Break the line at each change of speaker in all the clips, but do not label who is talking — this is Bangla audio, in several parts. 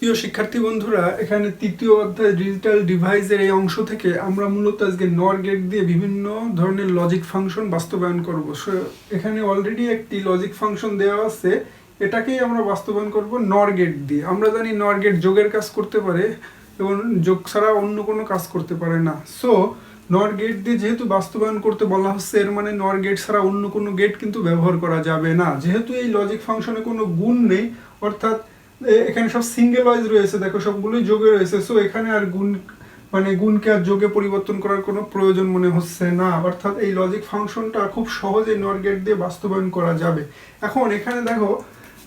প্রিয় শিক্ষার্থী বন্ধুরা, এখানে তৃতীয় অধ্যায় ডিজিটাল ডিভাইসের এই অংশ থেকে আমরা মূলত আজকে নর গেট দিয়ে বিভিন্ন ধরনের লজিক ফাংশন বাস্তবায়ন করব। সো এখানে অলরেডি একটি লজিক ফাংশন দেওয়া আছে, এটাকেই আমরা বাস্তবায়ন করব নর গেট দিয়ে। আমরা জানি নর গেট যোগের কাজ করতে পারে এবং যোগ ছাড়া অন্য কোনো কাজ করতে পারে না। সো নর গেট দিয়ে যেহেতু বাস্তবায়ন করতে বলা হচ্ছে, এর মানে নর গেট ছাড়া অন্য কোনো গেট কিন্তু ব্যবহার করা যাবে না। যেহেতু এই লজিক ফাংশনে কোনো গুণ নেই, অর্থাৎ এখানে সব সিঙ্গেল ওয়াইজ রয়েছে, দেখো সবগুলোই যোগে রয়েছে। সো এখানে আর গুণকে আর যোগে পরিবর্তন করার কোনো প্রয়োজন মনে হচ্ছে না, অর্থাৎ এই লজিক ফাংশনটা খুব সহজেই নর গেট দিয়ে বাস্তবায়ন করা যাবে। এখন এখানে দেখো,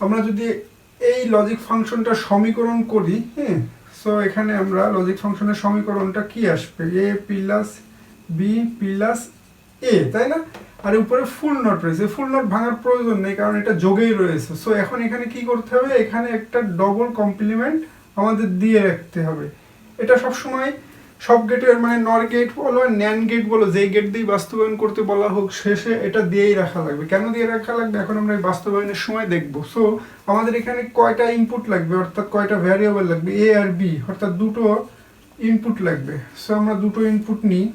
আমরা যদি এই লজিক ফাংশনটা সমীকরণ করি, হ্যাঁ, সো এখানে আমরা লজিক ফাংশনের সমীকরণটা কি আসবে, এ প্লাস বি প্লাস এ, তাই না? আর উপরে ফুল নট রয়েছে, ফুল নট ভাঙার প্রয়োজন নেই কারণ এটা যোগেই রয়েছে। সো এখন এখানে কি করতে হবে, এখানে একটা ডবল কমপ্লিমেন্ট আমাদের দিয়ে রাখতে হবে। এটা সবসময় সব গেটের, মানে নর গেট বলো ন্যান্ড গেট বলো, যেই গেট দিয়ে বাস্তবায়ন করতে বলা হোক, শেষে এটা দিয়েই রাখা লাগবে। কেন দিয়ে রাখা লাগবে এখন আমরা এই বাস্তবায়নের সময় দেখব। সো আমাদের এখানে কয়টা ইনপুট লাগবে, অর্থাৎ কয়টা ভ্যারিয়েবল লাগবে, এ আর বি, অর্থাৎ দুটো ইনপুট লাগবে। সো আমরা দুটো ইনপুট নিই,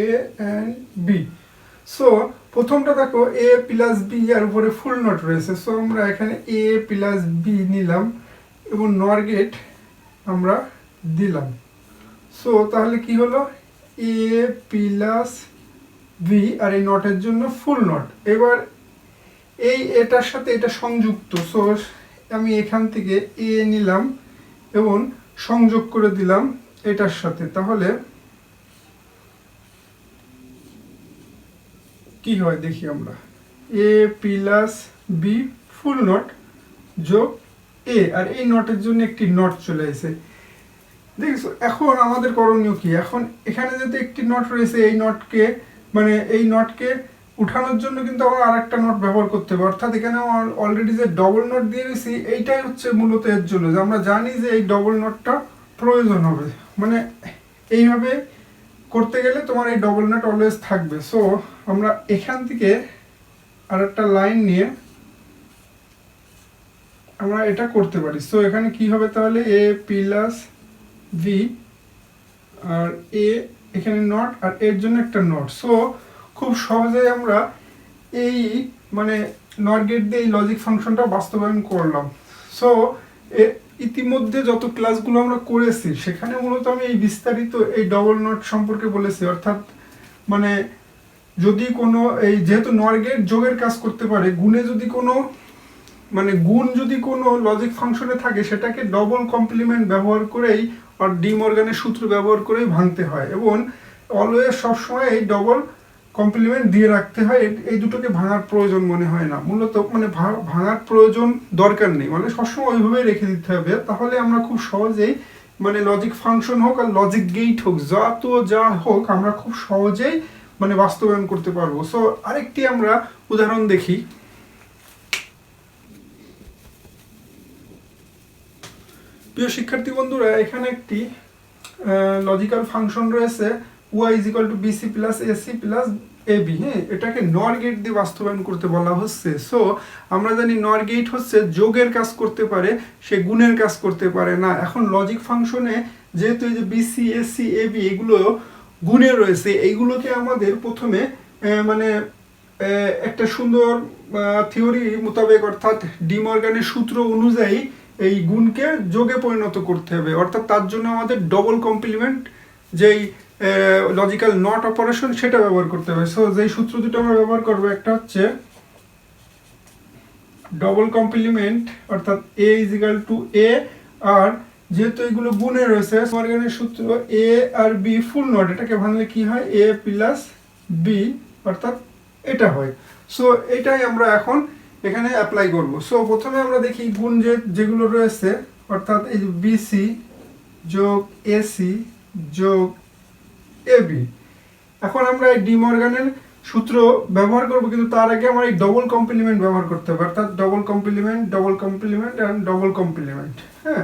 এ অ্যান্ড বি। সো প্রথমটা দেখো এ প্লাস বি, আর উপরে ফুল নট রয়েছে। সো আমরা এখানে এ প্লাস বি নিলাম এবং নর গেট আমরা দিলাম। সো তাহলে কি হলো, এ প্লাস বি আর এই নটের জন্য ফুল নট। এবার এটার সাথে এটা সংযুক্ত। সো আমি এখান থেকে এ নিলাম এবং সংযোগ করে দিলাম এটার সাথে। তাহলে কি হয় দেখি আমরা, এ প্লাস বি ফুল নট যোগ এ, আর এই নটের জন্য একটি নট চলে এসে দেখছো। এখন আমাদের করণীয় কি, এখন এখানে যেহেতু একটি নট রয়েছে, এই নটকে উঠানোর জন্য কিন্তু আমরা আরেকটা নট ব্যবহার করতে হবে। অর্থাৎ এখানে আমার অলরেডি যে ডবল নট দিয়ে দিয়েছি, এইটাই হচ্ছে মূলত এর জন্য, যে আমরা জানি যে এই ডবল নটটা প্রয়োজন হবে। মানে এইভাবে করতে গেলে তোমার এই ডবল নট অলওয়েজ থাকবে। সো আমরা এখান থেকে আরেকটা লাইন নিয়ে আমরা এটা করতে পারি। সো এখানে কি হবে তাহলে, এ প্লাস ভি আর এ, এখানে নট আর এর জন্য একটা নট। সো খুব সহজেই আমরা এই নট গেট দিয়ে এই লজিক ফাংশনটা বাস্তবায়ন করলাম। সো ইতিমধ্যে যত ক্লাসগুলো আমরা করেছি সেখানে মূলত আমি এই বিস্তারিত এই ডবল নট সম্পর্কে বলেছি। অর্থাৎ যদি কোনো যেহেতু নর গেট যোগের কাজ করতে পারে, গুণে যদি কোনো গুণ যদি কোনো লজিক ফাংশনে থাকে, সেটাকে ডবল কমপ্লিমেন্ট ব্যবহার করেই আর ডি মর্গানের সূত্র ব্যবহার করেই ভাঙতে হয়, এবং অলওয়েজ সবসময় এই ডবল কমপ্লিমেন্ট দিয়ে রাখতে হয়। এই দুটোকে ভাঙার প্রয়োজন মনে হয় না, মূলত ভাঙার প্রয়োজন দরকার নেই, সবসময় ওইভাবেই রেখে দিতে হবে। তাহলে আমরা খুব সহজেই লজিক ফাংশন হোক আর লজিক গেট হোক, যা হোক, আমরা খুব সহজেই বাস্তবায়ন করতে পারবো। সো আরেকটি আমরা উদাহরণ দেখি। প্রিয় শিক্ষার্থী বন্ধুরা, এখানে একটি লজিক্যাল ফাংশন রয়েছে, y = bc + ac + ab। হ্যাঁ, এটাকে নর গেট দিয়ে বাস্তবায়ন করতে বলা হচ্ছে। সো আমরা জানি নর গেট হচ্ছে যোগের কাজ করতে পারে, সে গুণের কাজ করতে পারে না। এখন লজিক ফাংশনে যেহেতু এই যে bc ac ab এগুলো গুণে রয়েছে, এইগুলোকে আমাদের প্রথমে একটা সুন্দর থিওরি মোতাবেক, অর্থাৎ ডি মর্গানের সূত্র অনুযায়ী এই গুণকে যোগে পরিণত করতে হবে। অর্থাৎ তার জন্য আমাদের ডবল কমপ্লিমেন্ট, যেই লজিক্যাল নট অপারেশন, সেটা ব্যবহার করতে হবে। সো যেই সূত্র দুটো আমরা ব্যবহার করবো, একটা হচ্ছে ডবল কমপ্লিমেন্ট, অর্থাৎ এ = এ, আর যেহেতু এগুলো গুণে রয়েছে, মর্গানের সূত্র এ আর বি ফুল নট, এটাকে ভাঙলে কি হয়, এ প্লাস বি, অর্থাৎ এটা হয়। সো এটাই আমরা এখন এখানে অ্যাপ্লাই করব। সো প্রথমে আমরা দেখি গুণ যেগুলো রয়েছে, অর্থাৎ এই যে বিসি যোগ এসি যোগ এবি। এখন আমরা এই ডি মর্গানের সূত্র ব্যবহার করব, কিন্তু তার আগে আমরা এই ডবল কমপ্লিমেন্ট ব্যবহার করতে হবে, অর্থাৎ double complement and double complement. হ্যাঁ,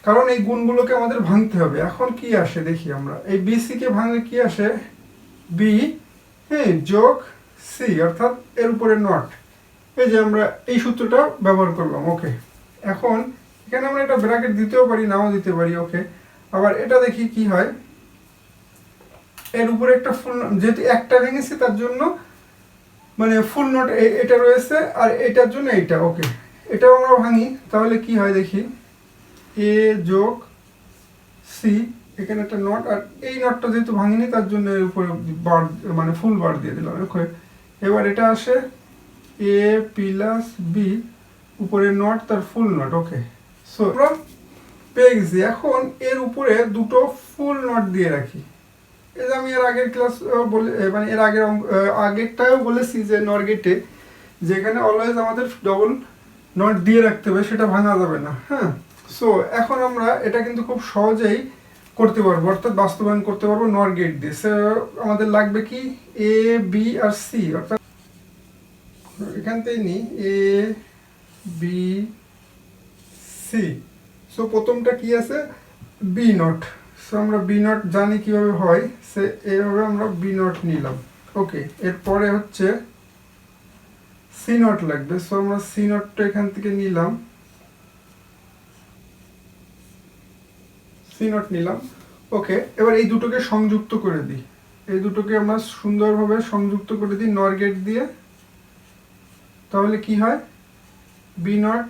কারণ এই গুণগুলোকে আমাদের ভাঙতে হবে। এখন কি আসে দেখি আমরা, এই বিসি কে ভাঙলে কি আসে, বি, হ্যাঁ, যোগ সি, অর্থাৎ এর উপরে নট, এই যে আমরা এই সূত্রটা ব্যবহার করলাম। ওকে, এখন এখানে আমরা এটা ব্র্যাকেট দিতেও পারি, নাও দিতে পারি। ওকে, আবার এটা দেখি কি হয়। এর উপরে একটা ফুল, যেহেতু একটা ভেঙেছি তার জন্য মানে ফুল নট এটা রয়েছে, আর এটার জন্য এইটা। ওকে, এটাও আমরা ভাঙি, তাহলে কি হয় দেখি। এ যোগ সি, এখানে একটা নট, আর এই নটটা যেহেতু ভাঙিনি তার জন্য এর উপরে বার মানে ফুল বার দিয়ে দিলাম। ওকে, এবার এটা আসে এ প্লাস বি, উপরে নট তার ফুল নট। ওকে, সো আমরা পেয়ে গেছি। এখন এর উপরে দুটো ফুল নট দিয়ে রাখি। এই যে আমি এর আগের ক্লাস বলে মানে এর আগেরটাও বলেছি যে নর গেটে যেখানে অলওয়েজ আমাদের ডবল নট দিয়ে রাখতে হবে, সেটা ভাঙা যাবে না। হ্যাঁ, সো এখন আমরা এটা কিন্তু খুব সহজেই করতে পারবো, অর্থাৎ বাস্তবায়ন করতে পারবো নর গেট দিয়ে। সো আমাদের লাগবে কি এ বি আর সি, অর্থাৎ এখান থেকে নিই এ বি সি। সো প্রথমটা কি আছে বি নট। সো আমরা বি নট জানি কিভাবে হয়, সে এইভাবে আমরা বি নট নিলাম। ওকে, এরপরে হচ্ছে সি নট লাগবে। সো আমরা সি নটটা এখান থেকে নিলাম, সি নট নিলাম। ওকে, এবার এই দুটোকে সংযুক্ত করে দিই, এই দুটোকে আমরা সুন্দরভাবে সংযুক্ত করে দিই নর গেট দিয়ে। তাহলে কি হয় বি নট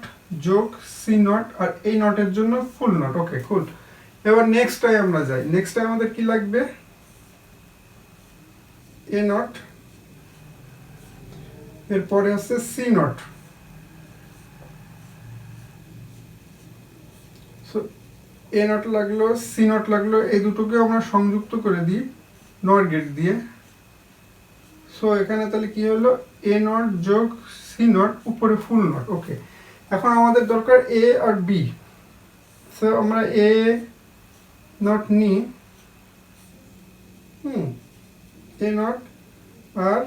যোগ সি নট, আর এই নটের জন্য ফুল নট। ওকে, কুল। এবার নেক্সট টাইম আমরা যাই। নেক্সট টাইম আমাদের কি লাগবে এ নট, এরপরে আছে C not. So A not লাগলো, সি নট লাগলো, এই দুটোকে আমরা সংযুক্ত করে দিই নর গেট দিয়ে। সো এখানে তাহলে কি হলো এ নট যোগ সি নট, উপরে ফুল নট। ওকে, এখন আমাদের দরকার এ আর বি। সো আমরা এ নট নিই, এ নট আর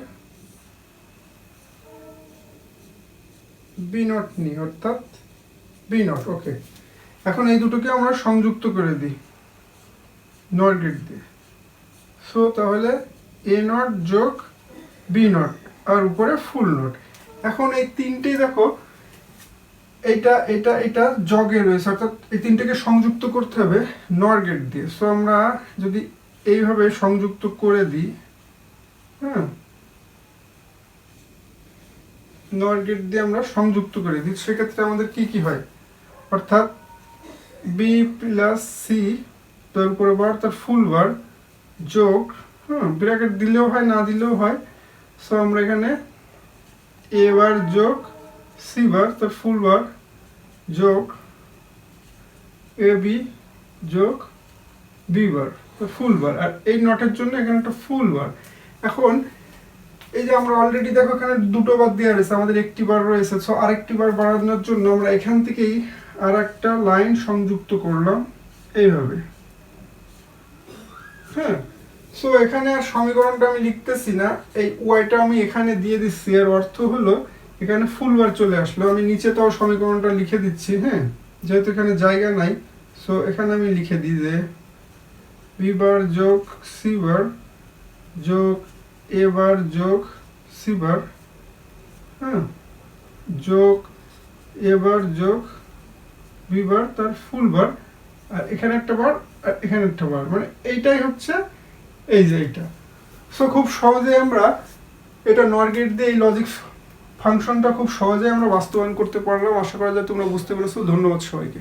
বি নট নিই, অর্থাৎ বি নট। ওকে, এখন এই দুটোকে আমরা সংযুক্ত করে দিই নর গেট দিয়ে। সো তাহলে এ নট যোগ বি নট আর উপরে ফুল নট। এখন এই তিনটেই দেখো এইটা এটা এটা জগে রয়েছে, অর্থাৎ এই তিনটেকে সংযুক্ত করতে হবে নর গেট দিয়ে। সো আমরা যদি এইভাবে সংযুক্ত করে দিই, হ্যাঁ, নর গেট দিয়ে আমরা সংযুক্ত করে দিই, সেক্ষেত্রে আমাদের কি কি হয়, অর্থাৎ বি প্লাস সি তার উপরে বার তার ফুল বার যোগ, ব্র্যাকেট দিলেও হয় না দিলেও হয়। সো আমরা এখানে এ বার যোগ সি বার তার ফুল বার যোগ এ বি যোগ বি বার ফুল বার, আর এই নটের জন্য এখানে একটা ফুল বার। এখন এই যে আমরা অলরেডি দেখো এখানে দুটো বার দেওয়া রয়েছে, আমাদের একটি বার রয়েছে। সো আরেকটি বার বাড়ানোর জন্য আমরা এখান থেকেই আর একটা লাইন সংযুক্ত করলাম এইভাবে। হ্যাঁ, সো এখানে আর সমীকরণটা আমি লিখতেছি না, এই ওয়াইটা আমি এখানে দিয়ে দিচ্ছি। এর অর্থ হলো এখানে ফুল বার চলে আসলো। আমি নিচে তাও সমীকরণটা লিখে দিচ্ছি, হ্যাঁ, যেহেতু এখানে জায়গা নাই। সো এখানে আমি লিখে দিই যে বি বার যোগ সি বার যোগ এ বার যোগ সি বার, হ্যাঁ, যোগ এ বার যোগ বি বার তার ফুল বার, আর এখানে একটা বার আর এখানে একটা বার, মানে এইটাই হচ্ছে এই যে এইটা। সো খুব সহজে আমরা এটা নর গেট দিয়ে এই লজিক ফাংশনটা খুব সহজে আমরা বাস্তবায়ন করতে পারলাম। আশা করা যায় তোমরা বুঝতে পেরেছো। ধন্যবাদ সবাইকে।